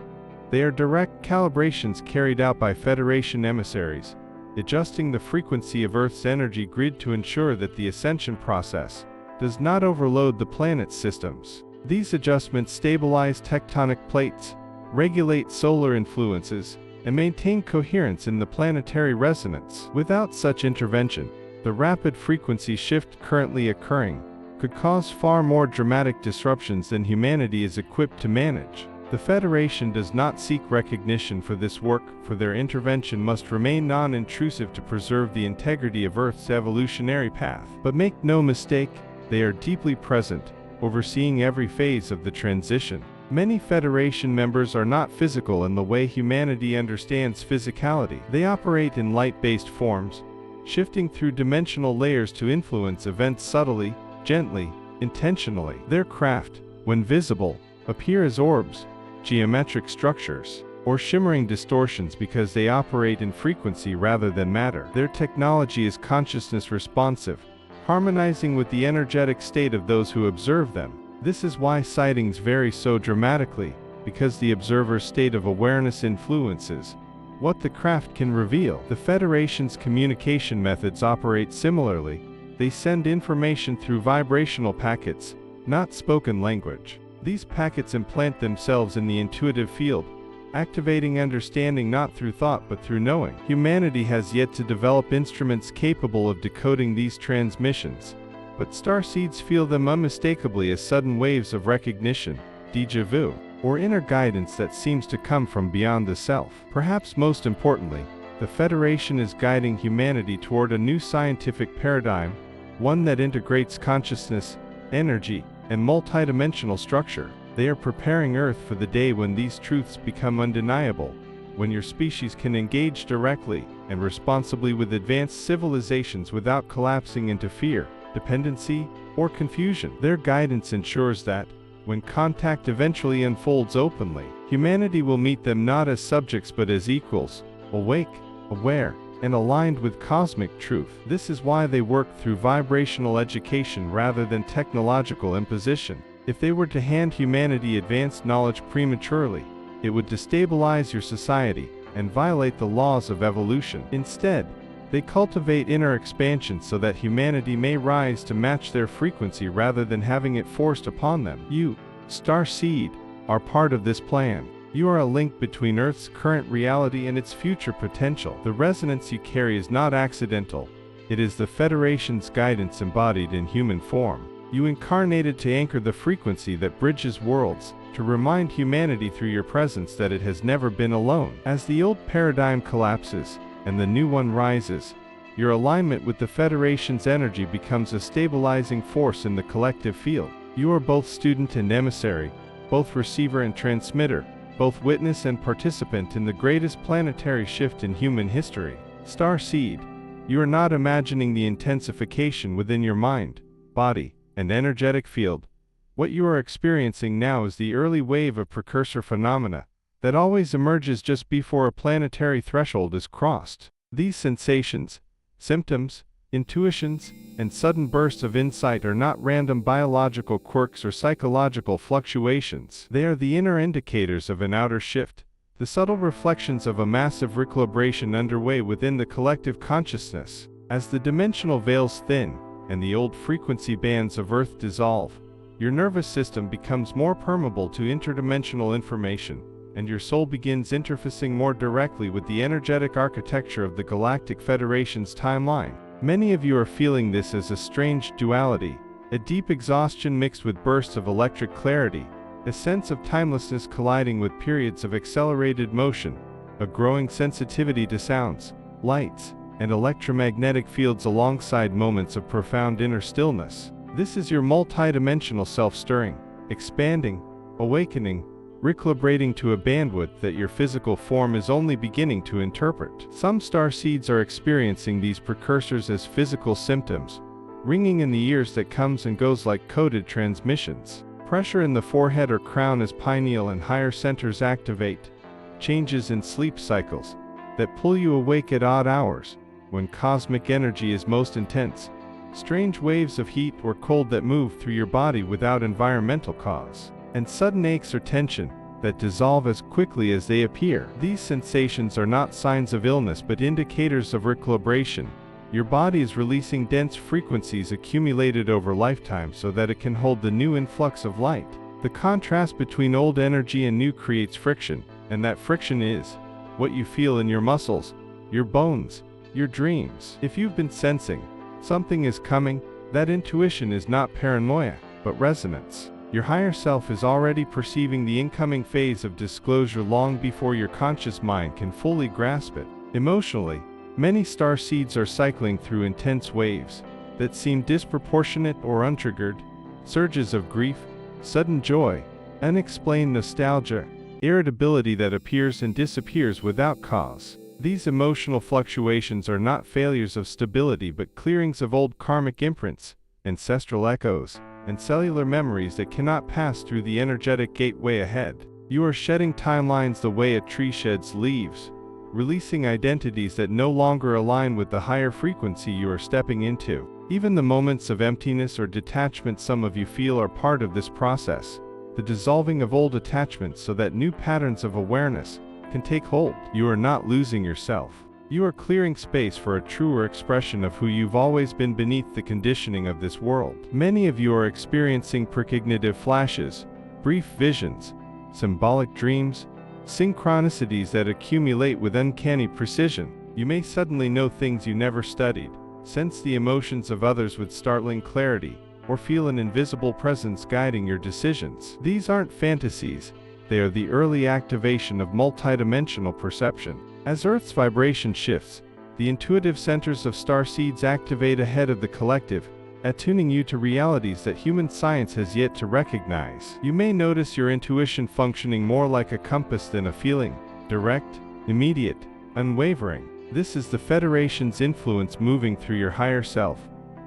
They are direct calibrations carried out by Federation emissaries, adjusting the frequency of Earth's energy grid to ensure that the ascension process does not overload the planet's systems. These adjustments stabilize tectonic plates, regulate solar influences, and maintain coherence in the planetary resonance. Without such intervention, the rapid frequency shift currently occurring could cause far more dramatic disruptions than humanity is equipped to manage. The Federation does not seek recognition for this work, for their intervention must remain non-intrusive to preserve the integrity of Earth's evolutionary path. But make no mistake, they are deeply present, overseeing every phase of the transition. Many Federation members are not physical in the way humanity understands physicality. They operate in light-based forms, shifting through dimensional layers to influence events subtly, gently, intentionally. Their craft, when visible, appear as orbs, geometric structures, or shimmering distortions because they operate in frequency rather than matter. Their technology is consciousness responsive, harmonizing with the energetic state of those who observe them. This is why sightings vary so dramatically, because the observer's state of awareness influences what the craft can reveal. The Federation's communication methods operate similarly. They send information through vibrational packets, not spoken language. These packets implant themselves in the intuitive field, activating understanding not through thought but through knowing. Humanity has yet to develop instruments capable of decoding these transmissions, but starseeds feel them unmistakably as sudden waves of recognition, déjà vu, or inner guidance that seems to come from beyond the self. Perhaps most importantly, the Federation is guiding humanity toward a new scientific paradigm, one that integrates consciousness, energy, and multidimensional structure. They are preparing Earth for the day when these truths become undeniable, when your species can engage directly and responsibly with advanced civilizations without collapsing into fear, dependency, or confusion. Their guidance ensures that, when contact eventually unfolds openly, humanity will meet them not as subjects but as equals, awake, aware, and aligned with cosmic truth. This is why they work through vibrational education rather than technological imposition. If they were to hand humanity advanced knowledge prematurely, it would destabilize your society and violate the laws of evolution. Instead, they cultivate inner expansion so that humanity may rise to match their frequency rather than having it forced upon them. You, Star Seed, are part of this plan. You are a link between Earth's current reality and its future potential. The resonance you carry is not accidental. It is the Federation's guidance embodied in human form. You incarnated to anchor the frequency that bridges worlds, to remind humanity through your presence that it has never been alone. As the old paradigm collapses, and the new one rises, your alignment with the Federation's energy becomes a stabilizing force in the collective field. You are both student and emissary, both receiver and transmitter, both witness and participant in the greatest planetary shift in human history. Star Seed, you are not imagining the intensification within your mind, body, and energetic field. What you are experiencing now is the early wave of precursor phenomena that always emerges just before a planetary threshold is crossed. These sensations, symptoms, intuitions, and sudden bursts of insight are not random biological quirks or psychological fluctuations. They are the inner indicators of an outer shift, the subtle reflections of a massive recalibration underway within the collective consciousness. As the dimensional veils thin, and the old frequency bands of Earth dissolve, your nervous system becomes more permeable to interdimensional information, and your soul begins interfacing more directly with the energetic architecture of the Galactic Federation's timeline. Many of you are feeling this as a strange duality, a deep exhaustion mixed with bursts of electric clarity, a sense of timelessness colliding with periods of accelerated motion, a growing sensitivity to sounds, lights, and electromagnetic fields alongside moments of profound inner stillness. This is your multidimensional self stirring, expanding, awakening, recalibrating to a bandwidth that your physical form is only beginning to interpret. Some star seeds are experiencing these precursors as physical symptoms, ringing in the ears that comes and goes like coded transmissions. Pressure in the forehead or crown as pineal and higher centers activate, changes in sleep cycles that pull you awake at odd hours, when cosmic energy is most intense, strange waves of heat or cold that move through your body without environmental cause, and sudden aches or tension that dissolve as quickly as they appear. These sensations are not signs of illness but indicators of recalibration. Your body is releasing dense frequencies accumulated over lifetime so that it can hold the new influx of light. The contrast between old energy and new creates friction, and that friction is what you feel in your muscles, your bones, your dreams. If you've been sensing something is coming, that intuition is not paranoia, but resonance. Your higher self is already perceiving the incoming phase of disclosure long before your conscious mind can fully grasp it. Emotionally, many star seeds are cycling through intense waves that seem disproportionate or untriggered, surges of grief, sudden joy, unexplained nostalgia, irritability that appears and disappears without cause. These emotional fluctuations are not failures of stability but clearings of old karmic imprints, ancestral echoes, and cellular memories that cannot pass through the energetic gateway ahead. You are shedding timelines the way a tree sheds leaves, releasing identities that no longer align with the higher frequency you are stepping into. Even the moments of emptiness or detachment some of you feel are part of this process, the dissolving of old attachments so that new patterns of awareness can take hold. You are not losing yourself. You are clearing space for a truer expression of who you've always been beneath the conditioning of this world. Many of you are experiencing precognitive flashes, brief visions, symbolic dreams, synchronicities that accumulate with uncanny precision. You may suddenly know things you never studied, sense the emotions of others with startling clarity, or feel an invisible presence guiding your decisions. These aren't fantasies. They are the early activation of multidimensional perception. As Earth's vibration shifts, the intuitive centers of star seeds activate ahead of the collective, attuning you to realities that human science has yet to recognize. You may notice your intuition functioning more like a compass than a feeling, direct, immediate, unwavering. This is the Federation's influence moving through your higher self,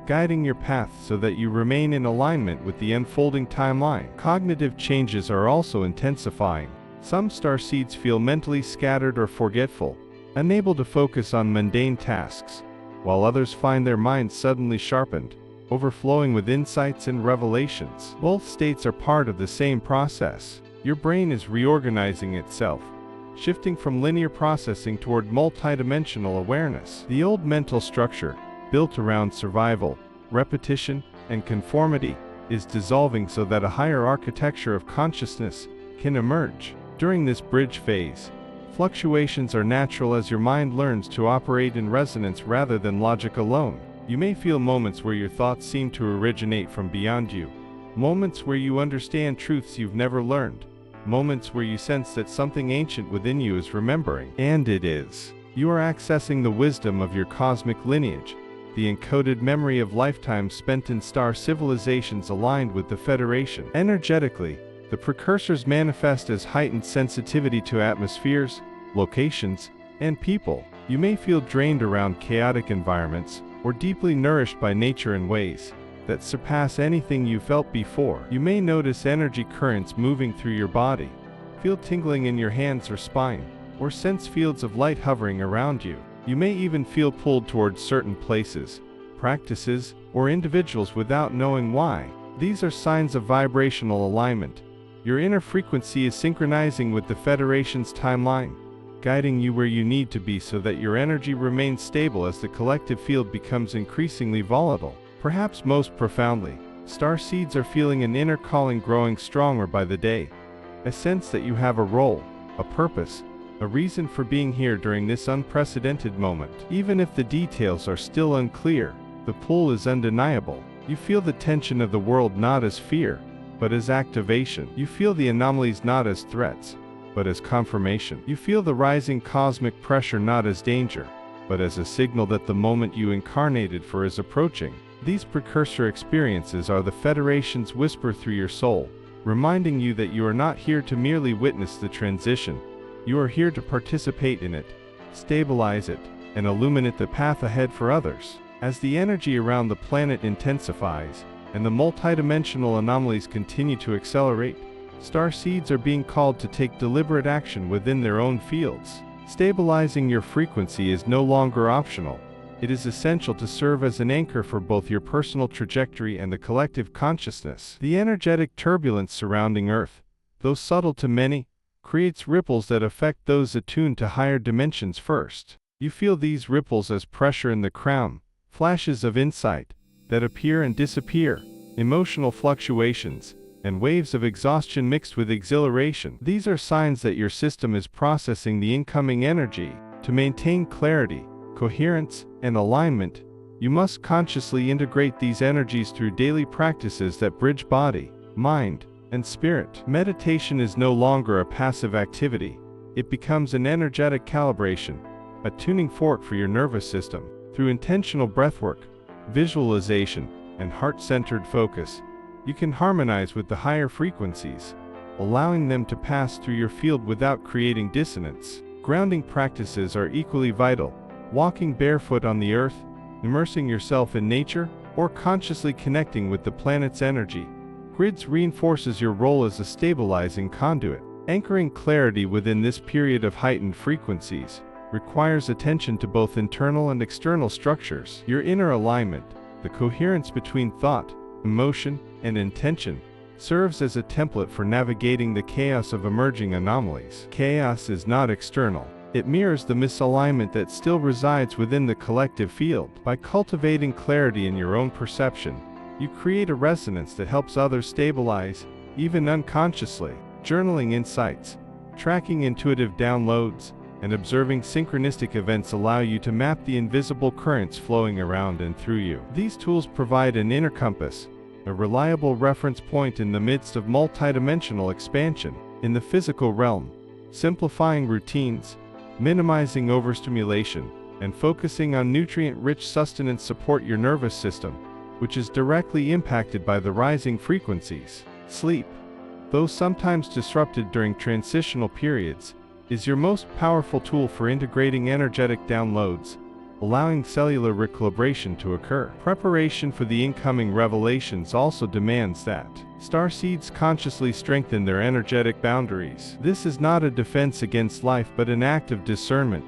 guiding your path so that you remain in alignment with the unfolding timeline. Cognitive changes are also intensifying. Some starseeds feel mentally scattered or forgetful, unable to focus on mundane tasks, while others find their minds suddenly sharpened, overflowing with insights and revelations. Both states are part of the same process. Your brain is reorganizing itself, shifting from linear processing toward multidimensional awareness. The old mental structure, built around survival, repetition, and conformity, is dissolving so that a higher architecture of consciousness can emerge. During this bridge phase, fluctuations are natural as your mind learns to operate in resonance rather than logic alone. You may feel moments where your thoughts seem to originate from beyond you, moments where you understand truths you've never learned, moments where you sense that something ancient within you is remembering. And it is. You are accessing the wisdom of your cosmic lineage, the encoded memory of lifetimes spent in star civilizations aligned with the Federation. Energetically, the precursors manifest as heightened sensitivity to atmospheres, locations, and people. You may feel drained around chaotic environments, or deeply nourished by nature in ways that surpass anything you felt before. You may notice energy currents moving through your body, feel tingling in your hands or spine, or sense fields of light hovering around you. You may even feel pulled towards certain places, practices, or individuals without knowing why. These are signs of vibrational alignment. Your inner frequency is synchronizing with the Federation's timeline, guiding you where you need to be so that your energy remains stable as the collective field becomes increasingly volatile. Perhaps most profoundly, starseeds are feeling an inner calling growing stronger by the day, a sense that you have a role, a purpose, a reason for being here during this unprecedented moment. Even if the details are still unclear, the pull is undeniable. You feel the tension of the world not as fear, but as activation. You feel the anomalies not as threats, but as confirmation. You feel the rising cosmic pressure not as danger, but as a signal that the moment you incarnated for is approaching. These precursor experiences are the Federation's whisper through your soul, reminding you that you are not here to merely witness the transition. You are here to participate in it, stabilize it, and illuminate the path ahead for others. As the energy around the planet intensifies, and the multidimensional anomalies continue to accelerate, starseeds are being called to take deliberate action within their own fields. Stabilizing your frequency is no longer optional. It is essential to serve as an anchor for both your personal trajectory and the collective consciousness. The energetic turbulence surrounding Earth, though subtle to many, creates ripples that affect those attuned to higher dimensions first. You feel these ripples as pressure in the crown, flashes of insight that appear and disappear, emotional fluctuations, and waves of exhaustion mixed with exhilaration. These are signs that your system is processing the incoming energy. To maintain clarity, coherence, and alignment, you must consciously integrate these energies through daily practices that bridge body, mind, and spirit. Meditation is no longer a passive activity. It becomes an energetic calibration, a tuning fork for your nervous system. Through intentional breathwork, visualization, and heart-centered focus, you can harmonize with the higher frequencies, allowing them to pass through your field without creating dissonance. Grounding practices are equally vital. Walking barefoot on the earth, immersing yourself in nature, or consciously connecting with the planet's energy grids reinforces your role as a stabilizing conduit. Anchoring clarity within this period of heightened frequencies requires attention to both internal and external structures. Your inner alignment, the coherence between thought, emotion, and intention, serves as a template for navigating the chaos of emerging anomalies. Chaos is not external. It mirrors the misalignment that still resides within the collective field. By cultivating clarity in your own perception, you create a resonance that helps others stabilize, even unconsciously. Journaling insights, tracking intuitive downloads, and observing synchronistic events allow you to map the invisible currents flowing around and through you. These tools provide an inner compass, a reliable reference point in the midst of multidimensional expansion. In the physical realm, simplifying routines, minimizing overstimulation, and focusing on nutrient-rich sustenance support your nervous system, which is directly impacted by the rising frequencies. Sleep, though sometimes disrupted during transitional periods, is your most powerful tool for integrating energetic downloads, allowing cellular recalibration to occur. Preparation for the incoming revelations also demands that starseeds consciously strengthen their energetic boundaries. This is not a defense against life but an act of discernment,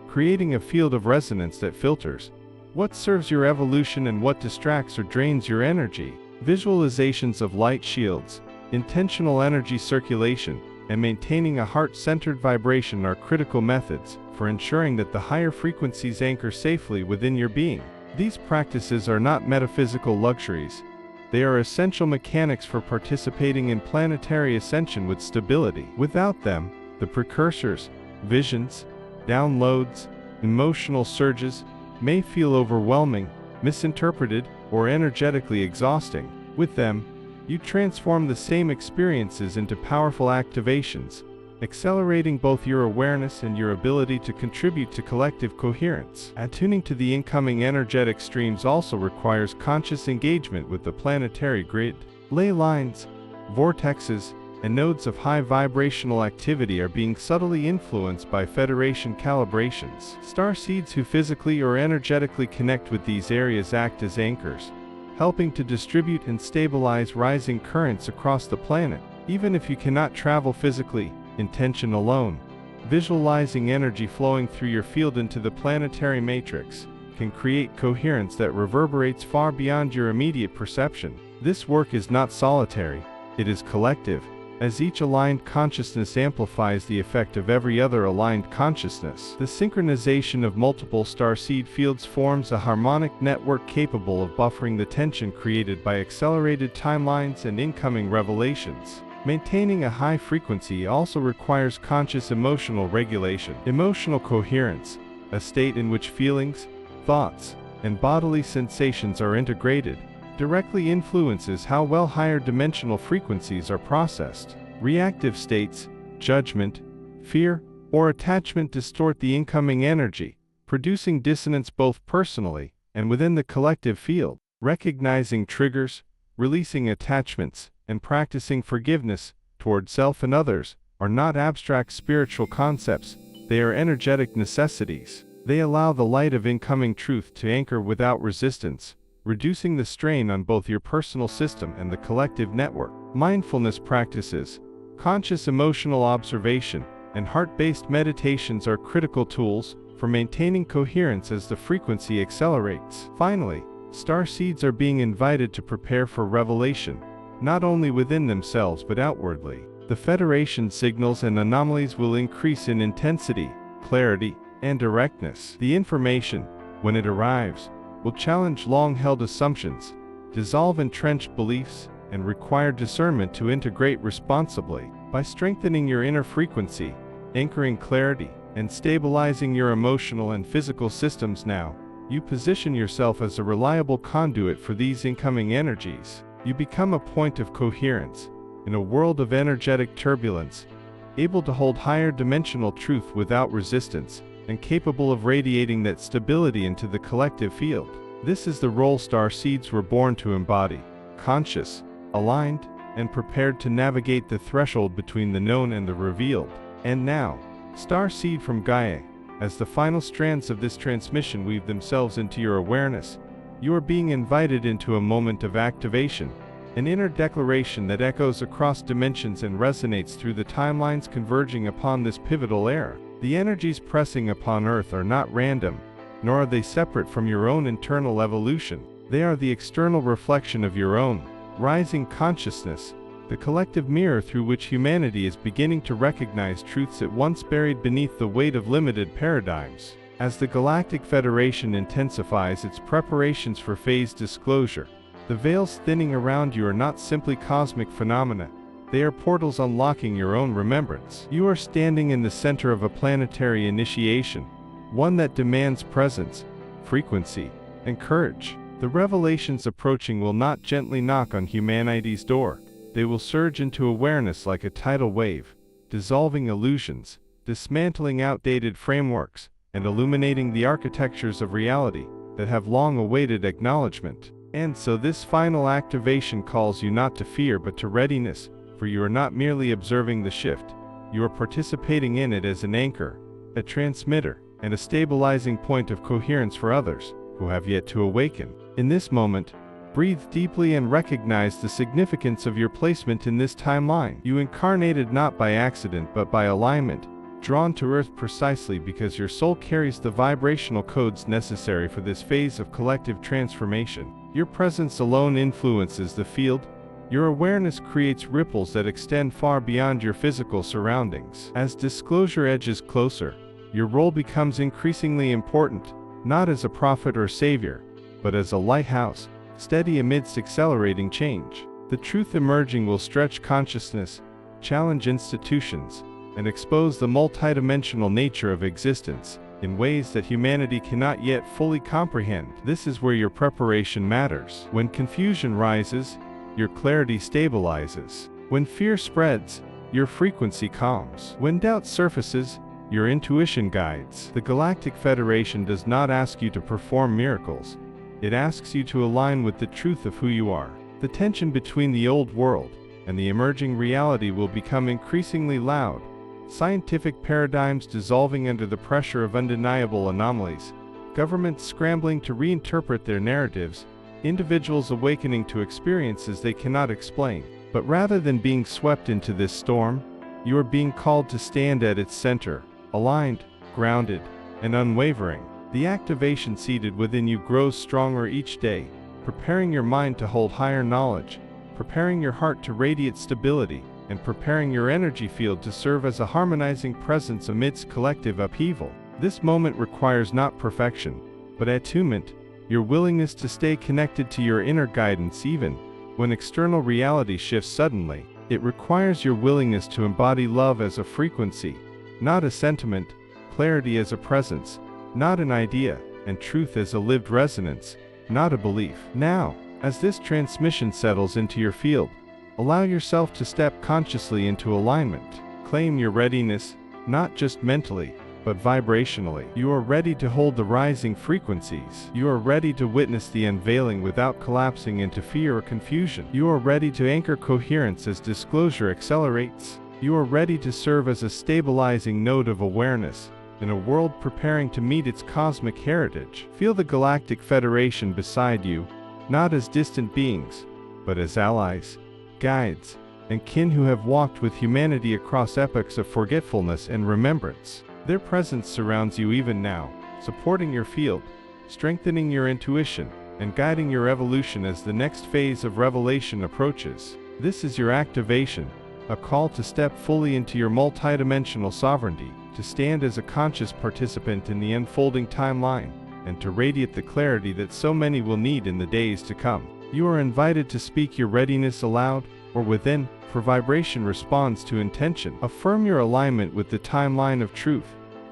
creating a field of resonance that filters what serves your evolution and what distracts or drains your energy. Visualizations of light shields, intentional energy circulation, and maintaining a heart-centered vibration are critical methods for ensuring that the higher frequencies anchor safely within your being. These practices are not metaphysical luxuries. They are essential mechanics for participating in planetary ascension with stability. Without them, the precursors, visions, downloads, emotional surges may feel overwhelming, misinterpreted, or energetically exhausting. With them, you transform the same experiences into powerful activations, accelerating both your awareness and your ability to contribute to collective coherence. Attuning to the incoming energetic streams also requires conscious engagement with the planetary grid. Ley lines, vortexes, and nodes of high vibrational activity are being subtly influenced by Federation calibrations. Starseeds who physically or energetically connect with these areas act as anchors, helping to distribute and stabilize rising currents across the planet. Even if you cannot travel physically, intention alone, visualizing energy flowing through your field into the planetary matrix, can create coherence that reverberates far beyond your immediate perception. This work is not solitary, it is collective, as each aligned consciousness amplifies the effect of every other aligned consciousness. The synchronization of multiple starseed fields forms a harmonic network capable of buffering the tension created by accelerated timelines and incoming revelations. Maintaining a high frequency also requires conscious emotional regulation. Emotional coherence, a state in which feelings, thoughts, and bodily sensations are integrated, directly influences how well higher dimensional frequencies are processed. Reactive states, judgment, fear, or attachment distort the incoming energy, producing dissonance both personally and within the collective field. Recognizing triggers, releasing attachments, and practicing forgiveness toward self and others are not abstract spiritual concepts, they are energetic necessities. They allow the light of incoming truth to anchor without resistance, reducing the strain on both your personal system and the collective network. Mindfulness practices, conscious emotional observation, and heart-based meditations are critical tools for maintaining coherence as the frequency accelerates. Finally, starseeds are being invited to prepare for revelation, not only within themselves but outwardly. The Federation signals and anomalies will increase in intensity, clarity, and directness. The information, when it arrives, will challenge long-held assumptions, dissolve entrenched beliefs, and require discernment to integrate responsibly. By strengthening your inner frequency, anchoring clarity, and stabilizing your emotional and physical systems now, you position yourself as a reliable conduit for these incoming energies. You become a point of coherence in a world of energetic turbulence, able to hold higher dimensional truth without resistance, and capable of radiating that stability into the collective field. This is the role starseeds were born to embody, conscious, aligned, and prepared to navigate the threshold between the known and the revealed. And now, starseed from Gaia, as the final strands of this transmission weave themselves into your awareness, you are being invited into a moment of activation, an inner declaration that echoes across dimensions and resonates through the timelines converging upon this pivotal era. The energies pressing upon Earth are not random, nor are they separate from your own internal evolution. They are the external reflection of your own rising consciousness, the collective mirror through which humanity is beginning to recognize truths that once buried beneath the weight of limited paradigms. As the Galactic Federation intensifies its preparations for phase disclosure, the veils thinning around you are not simply cosmic phenomena, they are portals unlocking your own remembrance. You are standing in the center of a planetary initiation, one that demands presence, frequency, and courage. The revelations approaching will not gently knock on humanity's door, they will surge into awareness like a tidal wave, dissolving illusions, dismantling outdated frameworks, and illuminating the architectures of reality that have long awaited acknowledgement. And so this final activation calls you not to fear but to readiness, for you are not merely observing the shift, you are participating in it as an anchor, a transmitter, and a stabilizing point of coherence for others who have yet to awaken. In this moment, breathe deeply and recognize the significance of your placement in this timeline. You incarnated not by accident but by alignment, drawn to Earth precisely because your soul carries the vibrational codes necessary for this phase of collective transformation. Your presence alone influences the field. Your awareness creates ripples that extend far beyond your physical surroundings. As disclosure edges closer, your role becomes increasingly important, not as a prophet or savior, but as a lighthouse, steady amidst accelerating change. The truth emerging will stretch consciousness, challenge institutions, and expose the multidimensional nature of existence in ways that humanity cannot yet fully comprehend. This is where your preparation matters. When confusion rises, your clarity stabilizes. When fear spreads, your frequency calms. When doubt surfaces, your intuition guides. The Galactic Federation does not ask you to perform miracles. It asks you to align with the truth of who you are. The tension between the old world and the emerging reality will become increasingly loud. Scientific paradigms dissolving under the pressure of undeniable anomalies, governments scrambling to reinterpret their narratives, individuals awakening to experiences they cannot explain. But rather than being swept into this storm, you are being called to stand at its center, aligned, grounded, and unwavering. The activation seated within you grows stronger each day, preparing your mind to hold higher knowledge, preparing your heart to radiate stability, and preparing your energy field to serve as a harmonizing presence amidst collective upheaval. This moment requires not perfection, but attunement, your willingness to stay connected to your inner guidance even when external reality shifts suddenly. It requires your willingness to embody love as a frequency, not a sentiment, clarity as a presence, not an idea, and truth as a lived resonance, not a belief. Now, as this transmission settles into your field, allow yourself to step consciously into alignment. Claim your readiness, not just mentally, but vibrationally. You are ready to hold the rising frequencies. You are ready to witness the unveiling without collapsing into fear or confusion. You are ready to anchor coherence as disclosure accelerates. You are ready to serve as a stabilizing node of awareness in a world preparing to meet its cosmic heritage. Feel the Galactic Federation beside you, not as distant beings, but as allies, guides, and kin who have walked with humanity across epochs of forgetfulness and remembrance. Their presence surrounds you even now, supporting your field, strengthening your intuition, and guiding your evolution as the next phase of revelation approaches. This is your activation, a call to step fully into your multidimensional sovereignty, to stand as a conscious participant in the unfolding timeline, and to radiate the clarity that so many will need in the days to come. You are invited to speak your readiness aloud or within, for vibration responds to intention. Affirm your alignment with the timeline of truth,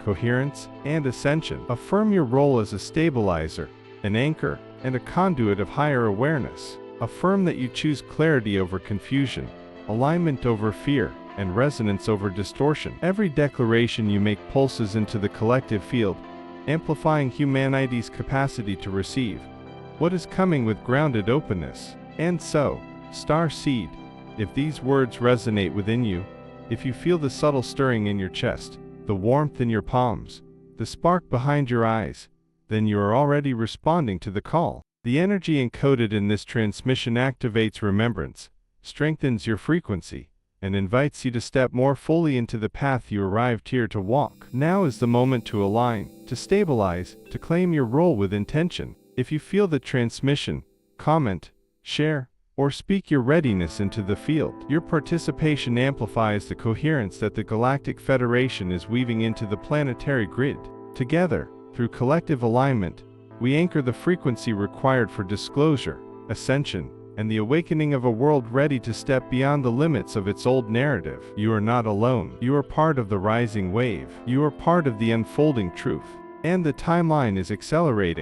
coherence, and ascension. Affirm your role as a stabilizer, an anchor, and a conduit of higher awareness. Affirm that you choose clarity over confusion, alignment over fear, and resonance over distortion. Every declaration you make pulses into the collective field, amplifying humanity's capacity to receive what is coming with grounded openness. And so, Star Seed, if these words resonate within you, if you feel the subtle stirring in your chest, the warmth in your palms, the spark behind your eyes, then you are already responding to the call. The energy encoded in this transmission activates remembrance, strengthens your frequency, and invites you to step more fully into the path you arrived here to walk. Now is the moment to align, to stabilize, to claim your role with intention. If you feel the transmission, comment, share, or speak your readiness into the field. Your participation amplifies the coherence that the Galactic Federation is weaving into the planetary grid. Together, through collective alignment, we anchor the frequency required for disclosure, ascension, and the awakening of a world ready to step beyond the limits of its old narrative. You are not alone. You are part of the rising wave. You are part of the unfolding truth. And the timeline is accelerating.